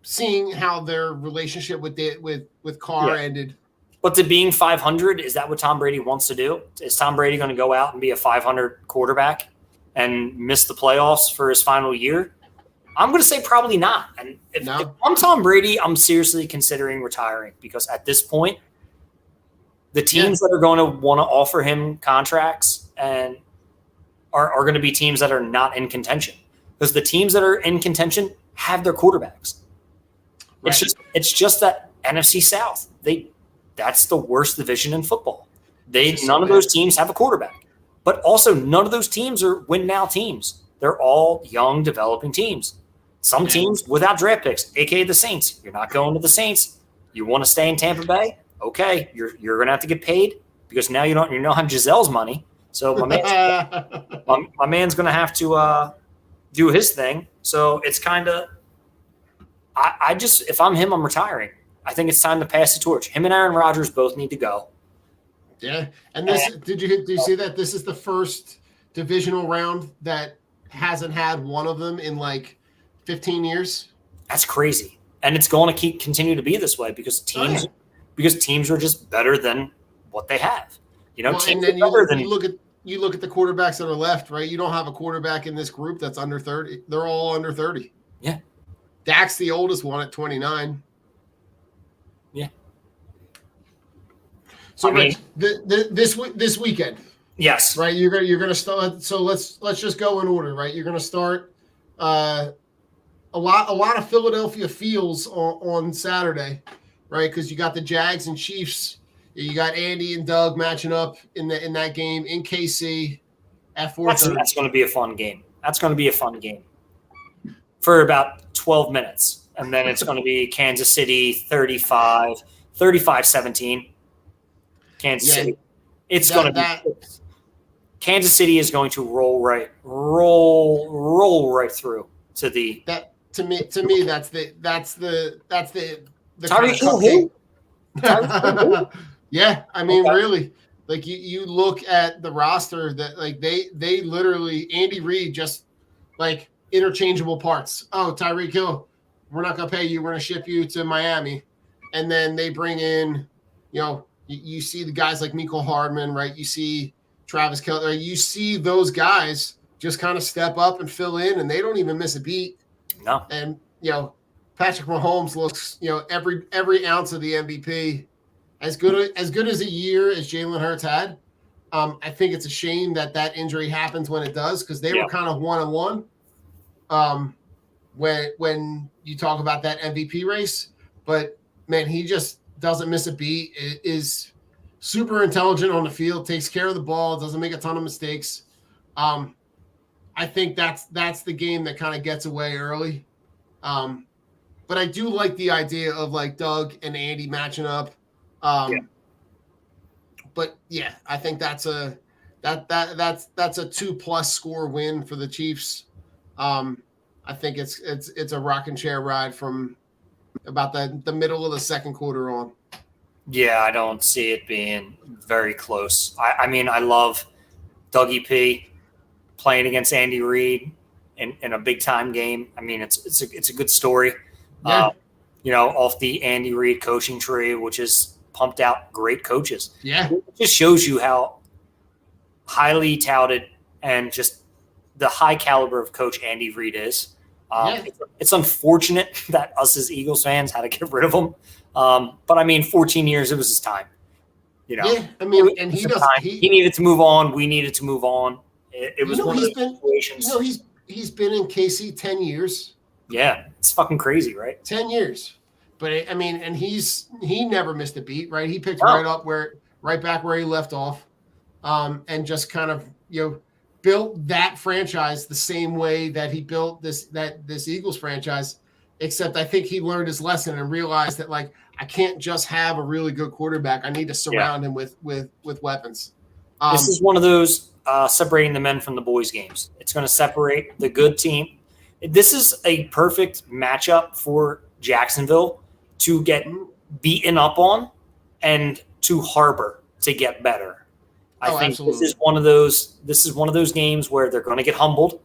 Seeing how their relationship with Carr ended. But to being 500, is that what Tom Brady wants to do? Is Tom Brady going to go out and be a 500 quarterback and miss the playoffs for his final year? I'm going to say probably not. And if I'm Tom Brady, I'm seriously considering retiring because at this point, the teams that are going to want to offer him contracts and are going to be teams that are not in contention because the teams that are in contention have their quarterbacks. Right. It's just that NFC South. That's the worst division in football. None of those teams have a quarterback, but also none of those teams are win now teams. They're all young, developing teams. Some teams without draft picks, aka the Saints. You're not going to the Saints. You want to stay in Tampa Bay? Okay, you're going to have to get paid because now you don't have Giselle's money. So my man's going to have to do his thing. So it's kind of I just if I'm him, I'm retiring. I think it's time to pass the torch. Him and Aaron Rodgers both need to go. Yeah, and did you see that this is the first divisional round that hasn't had one of them in like 15 years? That's crazy, and it's going to continue to be this way because teams are just better than what they have. Teams and then you look at the quarterbacks that are left, right? You don't have a quarterback in this group that's under 30. They're all under 30. Yeah, Dak's the oldest one at 29. Yeah. So this weekend, yes, right. You're gonna start. So let's just go in order, right? You're gonna start a lot of Philadelphia feels on Saturday, right? Because you got the Jags and Chiefs. You got Andy and Doug matching up in that game in KC at 4:30. That's going to be a fun game. That's going to be a fun game for about 12 minutes, and then it's going to be Kansas City 35-17. Kansas City. It's going to be Kansas City is going to roll right through to the to me that's the Tyreek Hill. Yeah, I mean, really, like you look at the roster that like they literally Andy Reid just like interchangeable parts. Oh, Tyreek Hill, we're not gonna pay you. We're gonna ship you to Miami, and then they bring in, you see the guys like Mecole Hardman, right? You see Travis Kelce, right? You see those guys just kind of step up and fill in, and they don't even miss a beat. No, and Patrick Mahomes looks, every ounce of the MVP. As good as a year as Jalen Hurts had, I think it's a shame that injury happens when it does because they were kind of 1-1 when you talk about that MVP race. But, man, he just doesn't miss a beat, is super intelligent on the field, takes care of the ball, doesn't make a ton of mistakes. I think that's the game that kind of gets away early. But I do like the idea of, like, Doug and Andy matching up. But yeah, I think that's a 2+ score win for the Chiefs. I think it's a rocking chair ride from about the middle of the second quarter on. Yeah, I don't see it being very close. I mean, I love Dougie P playing against Andy Reid in a big time game. I mean, it's a good story. Yeah. Off the Andy Reid coaching tree, which is pumped out great coaches. Yeah. It just shows you how highly touted and just the high caliber of coach Andy Reid is. It's unfortunate that us as Eagles fans had to get rid of him. But I mean, 14 years, it was his time. Yeah, I mean, and he needed to move on. We needed to move on. It was one of those situations. He's been in KC 10 years. Yeah, it's fucking crazy, right? 10 years. But I mean, and he never missed a beat, right? He picked right back where he left off, and just kind of built that franchise the same way that he built this Eagles franchise. Except I think he learned his lesson and realized that like I can't just have a really good quarterback. I need to surround him with weapons. This is one of those separating the men from the boys games. It's going to separate the good team This is a perfect matchup for Jacksonville to get beaten up on and to harbor to get better. I think absolutely. this is one of those games where they're going to get humbled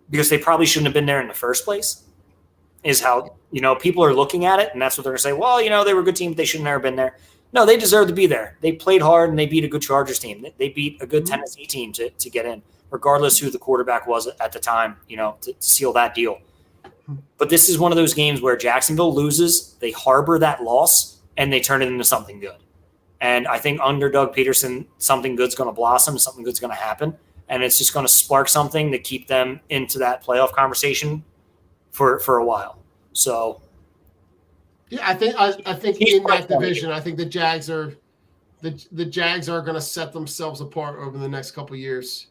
because they probably shouldn't have been there in the first place. Is how people are looking at it, and that's what they're going to say. Well, they were a good team, but they should have never been there. No, they deserve to be there. They played hard, and they beat a good Chargers team. They beat a good Tennessee team to get in, regardless who the quarterback was at the time. To seal that deal. But this is one of those games where Jacksonville loses, they harbor that loss, and they turn it into something good. And I think under Doug Peterson, something good's going to blossom, something good's going to happen, and it's just going to spark something to keep them into that playoff conversation for a while. So, yeah, I think in that division, I think the Jags are going to set themselves apart over the next couple of years.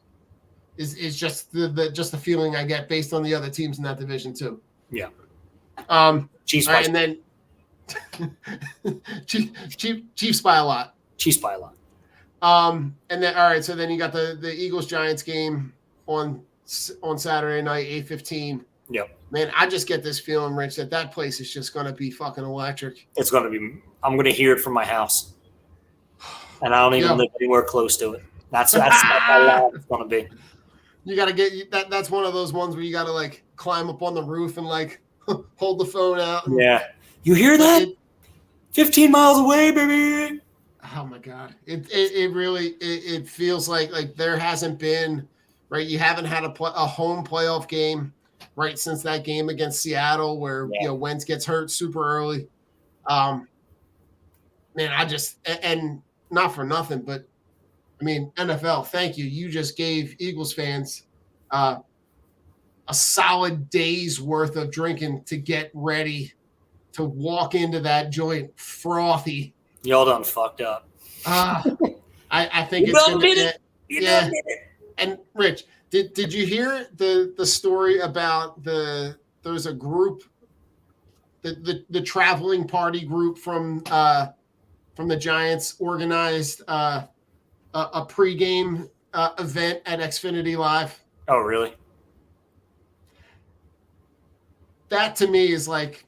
Is just the feeling I get based on the other teams in that division too. Yeah. Chiefs, right, and then Chiefs by a lot. Chiefs by a lot. And then all right, so then you got the Eagles Giants game on Saturday night, 8:15. Yep. Man, I just get this feeling, Rich, that place is just going to be fucking electric. It's going to be. I'm going to hear it from my house, and I don't even live anywhere close to it. That's how loud it's going to be. You got to get that. That's one of those ones where you got to like climb up on the roof and like hold the phone out. And, yeah, you hear that? 15 miles away, baby. Oh my God! It really feels like there hasn't been right. You haven't had a home playoff game. Right since that game against Seattle, where Wentz gets hurt super early, man, I just and not for nothing, but I mean NFL, thank you. You just gave Eagles fans a solid day's worth of drinking to get ready to walk into that joint frothy. Y'all done fucked up. I think it's gonna be And Rich. Did you hear the story about there's a group, the traveling party group from the Giants organized a pregame event at Xfinity Live? Oh, really? That to me is like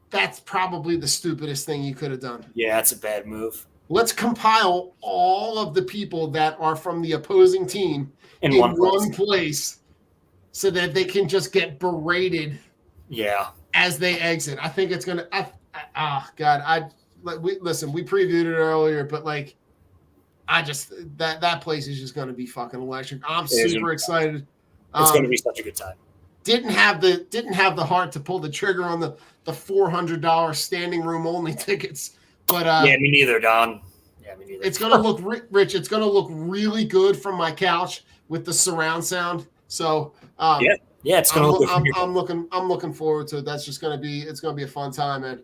that's probably the stupidest thing you could have done. Yeah, that's a bad move. Let's compile all of the people that are from the opposing team in one place so that they can just get berated as they exit. I think it's going to we previewed it earlier, but like I just that place is just going to be fucking electric. I'm super excited. It's going to be such a good time. Didn't have the heart to pull the trigger on the $400 standing room only tickets. But yeah, me neither, Don. Yeah, me neither. It's gonna look Rich. It's gonna look really good from my couch with the surround sound. So it's gonna look. I'm looking forward to it. It's gonna be a fun time, man.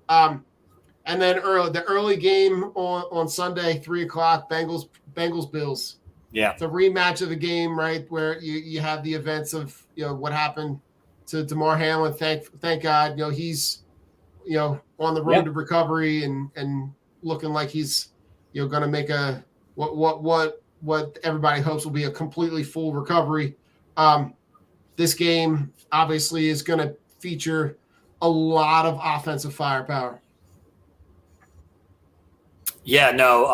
And then the early game on Sunday, 3:00, Bengals Bills. Yeah, it's a rematch of the game, right, where you have the events of what happened to DeMar Hamlin. Thank God, he's on the road to recovery and looking like he's going to make a what everybody hopes will be a completely full recovery. This game obviously is going to feature a lot of offensive firepower. Yeah, no,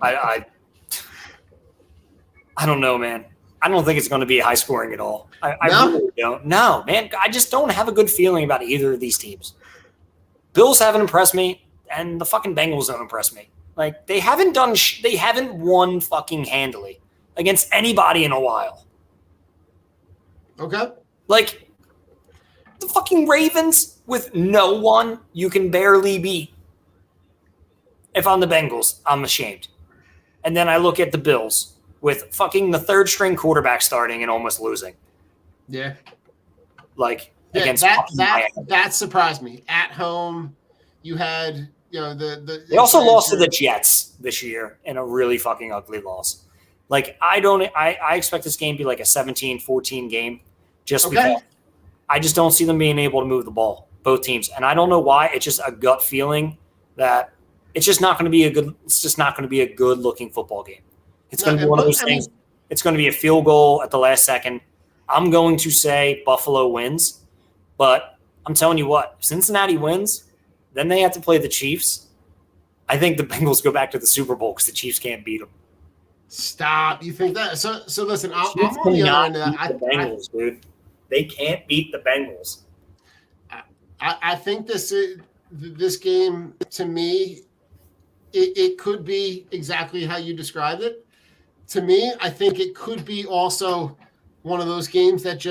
I don't know, man. I don't think it's going to be high scoring at all. I really don't. No, man. I just don't have a good feeling about either of these teams. Bills haven't impressed me, and the fucking Bengals don't impress me. Like they haven't won fucking handily against anybody in a while. Okay. Like the fucking Ravens with no one you can barely beat. If I'm the Bengals, I'm ashamed. And then I look at the Bills with fucking the third string quarterback starting and almost losing. Yeah. Like against that surprised me. At home, you had They also lost to the Jets this year in a really fucking ugly loss. Like I expect this game to be like a 17-14 game just because I just don't see them being able to move the ball, both teams. And I don't know why. It's just a gut feeling that it's just not going to be a good looking football game. It's going to be one of those things. It's going to be a field goal at the last second. I'm going to say Buffalo wins, but I'm telling you what, if Cincinnati wins, then they have to play the Chiefs. I think the Bengals go back to the Super Bowl because the Chiefs can't beat them. Stop. You think that? So listen, I'm on the other end of that. The Bengals, dude. They can't beat the Bengals. I think this game, to me, it could be exactly how you described it. To me, I think it could be also one of those games that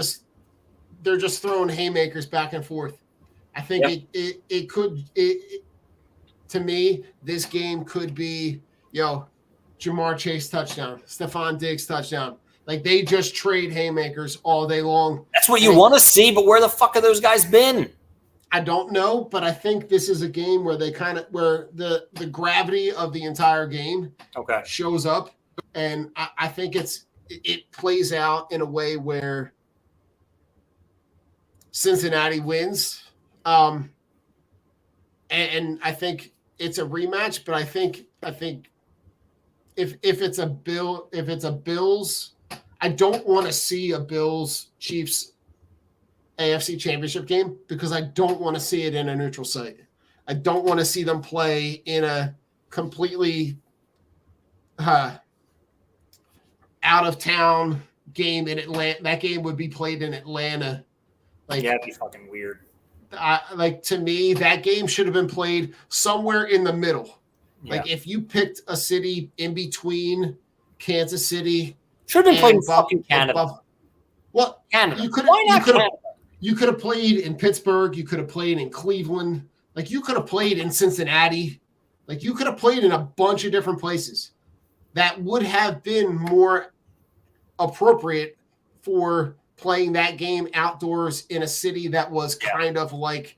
they're just throwing haymakers back and forth. I think it could to me, this game could be, Jamar Chase touchdown, Stephon Diggs touchdown. Like, they just trade haymakers all day long. That's what you want to see, but where the fuck have those guys been? I don't know, but I think this is a game where where the gravity of the entire game shows up. And I think it plays out in a way where Cincinnati wins. And I think it's a rematch, but I think if it's a Bills, I don't want to see a Bills Chiefs AFC Championship game because I don't want to see it in a neutral site. I don't want to see them play in a completely out of town game in Atlanta. That game would be played in Atlanta. Like, yeah, it'd be fucking weird. To me, that game should have been played somewhere in the middle. Yeah. Like, if you picked a city in between Kansas City, should have been played in fucking Canada. Well, Canada. You could have played in Pittsburgh. You could have played in Cleveland. Like, you could have played in Cincinnati. Like, you could have played in a bunch of different places that would have been more appropriate for playing that game outdoors in a city that was kind of like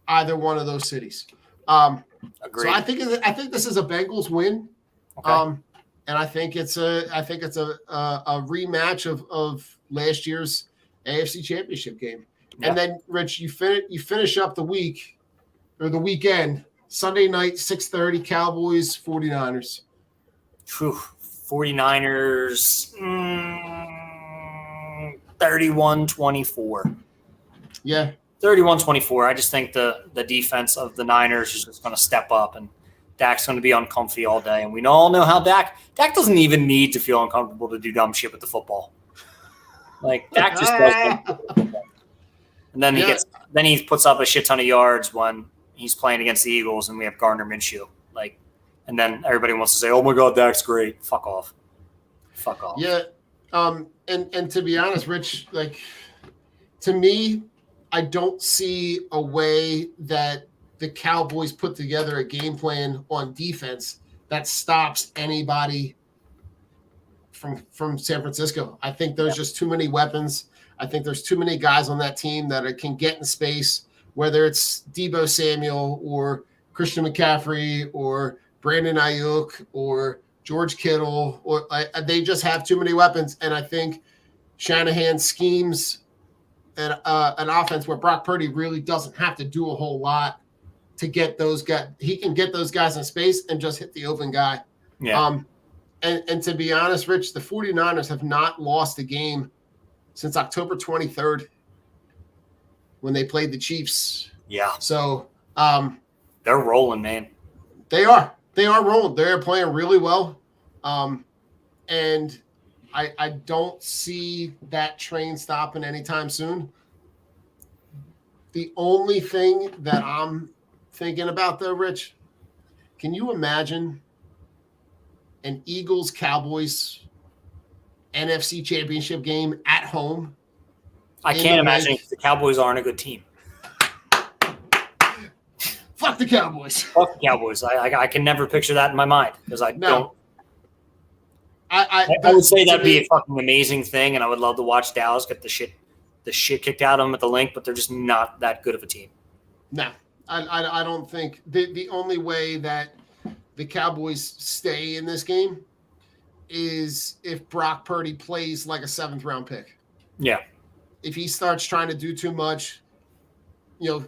either one of those cities. Agreed. So I think this is a Bengals win. Okay. And I think it's a rematch of last year's AFC Championship game. Yeah. And then, Rich, you finish up the week or the weekend, Sunday night, 6:30, Cowboys, 49ers. Whew, 49ers, 31-24. Yeah. 31-24. I just think the defense of the Niners is just going to step up, and Dak's going to be uncomfy all day. And we all know how Dak doesn't even need to feel uncomfortable to do dumb shit with the football. Like, Dak just does. And then he puts up a shit ton of yards when he's playing against the Eagles and we have Gardner Minshew. Like, and then everybody wants to say, "Oh my God, Dak's great." Fuck off. Yeah. And to be honest, Rich, like, to me, I don't see a way that the Cowboys put together a game plan on defense that stops anybody from San Francisco. I think there's just too many weapons. I think there's too many guys on that team that can get in space, whether it's Deebo Samuel or Christian McCaffrey or Brandon Ayuk or George Kittle, or they just have too many weapons. And I think Shanahan schemes an offense where Brock Purdy really doesn't have to do a whole lot to get those guys. He can get those guys in space and just hit the open guy. Yeah. And to be honest, Rich, the 49ers have not lost a game since October 23rd when they played the Chiefs. Yeah. So they're rolling, man. They are rolling. They're playing really well. And I don't see that train stopping anytime soon. The only thing that I'm thinking about, though, Rich, can you imagine an Eagles-Cowboys NFC Championship game at home? I can't imagine because the Cowboys aren't a good team. Fuck the Cowboys. Fuck the Cowboys. I can never picture that in my mind because I don't. I would say that'd be a fucking amazing thing, and I would love to watch Dallas get the shit kicked out of them at the link, but they're just not that good of a team. No, I don't think the only way that the Cowboys stay in this game is if Brock Purdy plays like a 7th round pick. Yeah. If he starts trying to do too much,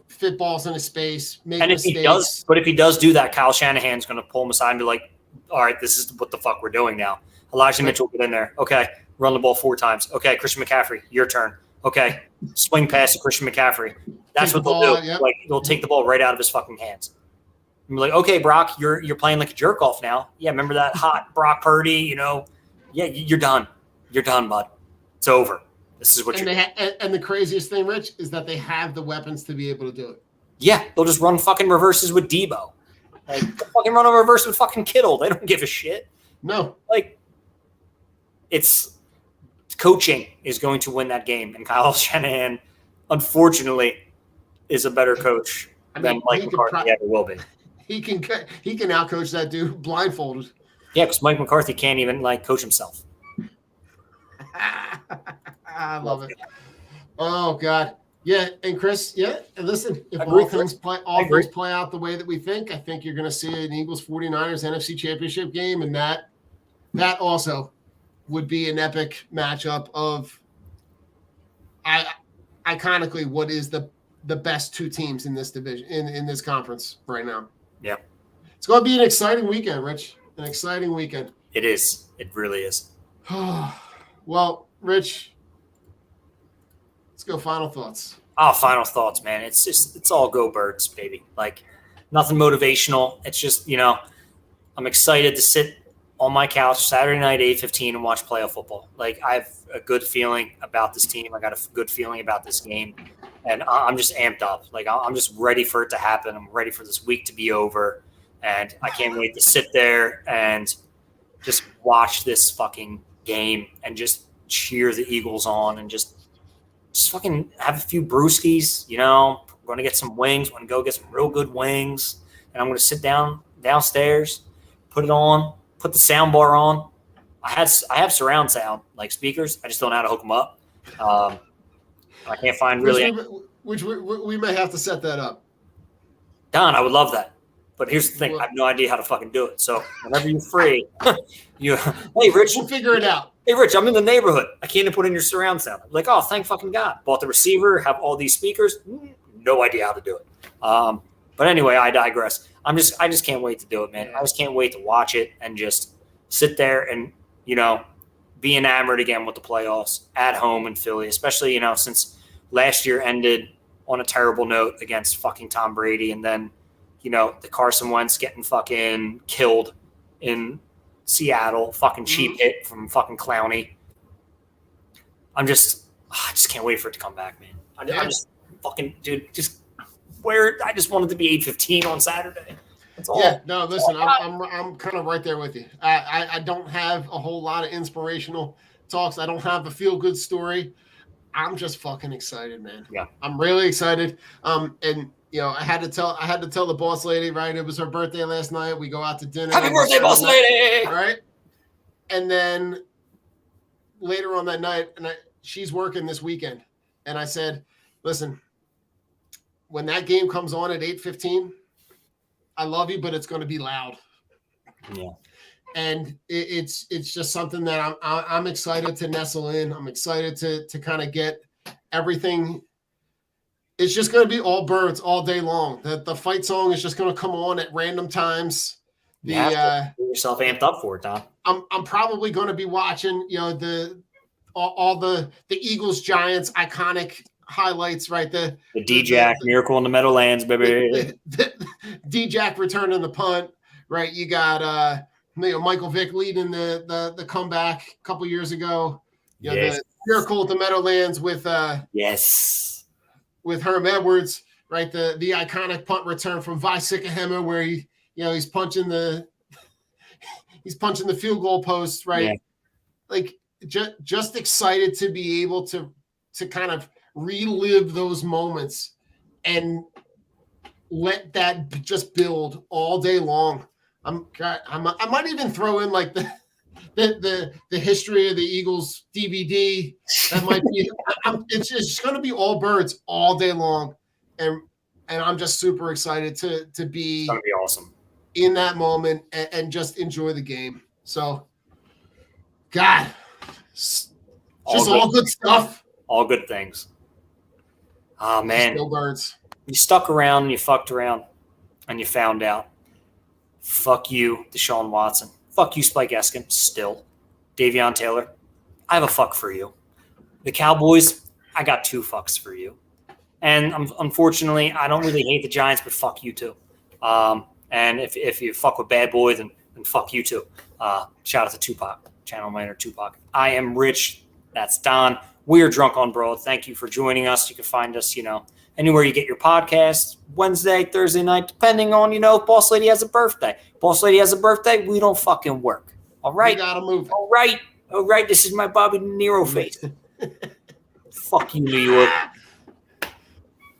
fit balls in his space, make and mistakes. If he does do that, Kyle Shanahan's going to pull him aside and be like, "All right, this is what the fuck we're doing now." Elijah Mitchell, get in there. Okay, run the ball 4 times. Okay, Christian McCaffrey, your turn. Okay, swing pass to Christian McCaffrey. That's Take what the they'll ball do. out, yep. Like they'll take the ball right out of his fucking hands. And be like, okay, Brock, you're playing like a jerk off now. Yeah, remember that hot Brock Purdy? You know, yeah, you're done. You're done, bud. It's over. This is what And you're. and the craziest thing, Rich, is that they have the weapons to be able to do it. Yeah, they'll just run fucking reverses with Debo. Like they'll fucking run a reverse with fucking Kittle. They don't give a shit. No. Like it's coaching is going to win that game, and Kyle Shanahan, unfortunately, is a better coach than Mike McCarthy ever will be. He can outcoach that dude blindfolded. Yeah, because Mike McCarthy can't even like coach himself. I love it. Oh God, yeah. And Chris, yeah. And listen, if Agree, all things agree. play out the way that we think, I think you're going to see an Eagles 49ers NFC Championship game, and that also would be an epic matchup of iconically what is the best 2 teams in this division in this conference right now. Yeah, it's going to be an exciting weekend, Rich. An exciting weekend. it is. It really is. Well, Rich, let's go final thoughts. Oh, final thoughts, man. It's all go birds, baby. Like nothing motivational. It's just, I'm excited to sit on my couch Saturday night, 8:15 and watch playoff football. Like I have a good feeling about this team. I got a good feeling about this game. And I'm just amped up. Like I'm just ready for it to happen. I'm ready for this week to be over. And I can't wait to sit there and just watch this fucking game and just cheer the Eagles on and just fucking have a few brewskis, I'm going to get some wings. I'm going to go get some real good wings. And I'm going to sit downstairs, put it on, put the sound bar on. I have surround sound, like speakers. I just don't know how to hook them up. I can't find really. Which we may have to set that up. Don, I would love that. But here's the thing. I have no idea how to fucking do it. So whenever you're free, hey, Rich. We'll figure it out. Hey, Rich, I'm in the neighborhood. I can't even put in your surround sound. I'm like, oh, thank fucking God. Bought the receiver, have all these speakers. No idea how to do it. But anyway, I digress. I just can't wait to do it, man. I just can't wait to watch it and just sit there and, be enamored again with the playoffs at home in Philly, especially, since last year ended on a terrible note against fucking Tom Brady. And then, the Carson Wentz getting fucking killed in Seattle, fucking cheap hit from fucking Clowney. I just can't wait for it to come back, man. I just fucking, dude, I just wanted to be 8:15 on Saturday. That's all. Yeah, no, listen, I'm kind of right there with you. I don't have a whole lot of inspirational talks. I don't have a feel good story. I'm just fucking excited, man. Yeah, I'm really excited. And I had to tell the boss lady, right? It was her birthday last night. We go out to dinner. Happy birthday, boss lady! Right? And then later on that night, she's working this weekend. And I said, listen, when that game comes on at 8:15, I love you, but it's going to be loud. Yeah. And it's just something that I'm excited to nestle in. I'm excited to kind of get everything. It's just going to be all birds all day long. The fight song is just going to come on at random times. You have to get yourself amped up for it, Tom. I'm probably going to be watching, all the Eagles Giants iconic highlights, right? The D-Jack Miracle in the Meadowlands, baby. D-Jack returning the punt, right? You got Michael Vick leading the comeback a couple years ago. The Miracle at the Meadowlands with with Herm Edwards, right? The iconic punt return from Vi Sikahema where he's punching the field goal post, right? Yeah. Like just excited to be able to kind of relive those moments and let that just build all day long. I might even throw in like the history of the Eagles DVD. That might be. It's just going to be all birds all day long, and I'm just super excited to be. It's going to be awesome in that moment and just enjoy the game. So, God, all good stuff. All good things. Oh man, no birds. You stuck around and you fucked around, and you found out. Fuck you, Deshaun Watson. Fuck you, Spike Eskin. Still, Davion Taylor, I have a fuck for you. The Cowboys, I got 2 fucks for you. And unfortunately, I don't really hate the Giants, but fuck you too. And if you fuck with Bad Boy, then fuck you too. Shout out to Tupac, channel miner Tupac. I am Rich. That's Don. We are Drunk on Broad. Thank you for joining us. You can find us, anywhere you get your podcasts, Wednesday, Thursday night, depending on, if Boss Lady has a birthday. Boss Lady has a birthday, we don't fucking work. All right? We gotta move. All right. This is my Bobby De Niro face. Fuck you, New York.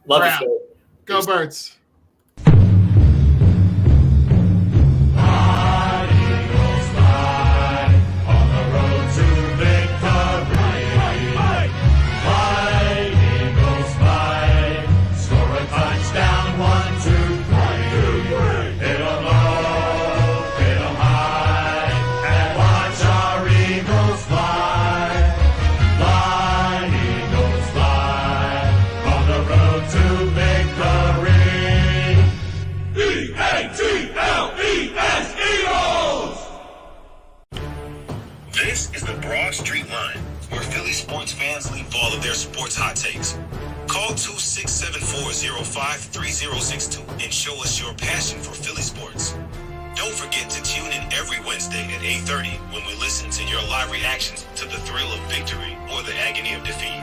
Love you. Go Birds. This is the Broad Street Line, where Philly sports fans leave all of their sports hot takes. Call 267-405-3062 and show us your passion for Philly sports. Don't forget to tune in every Wednesday at 8:30 when we listen to your live reactions to the thrill of victory or the agony of defeat.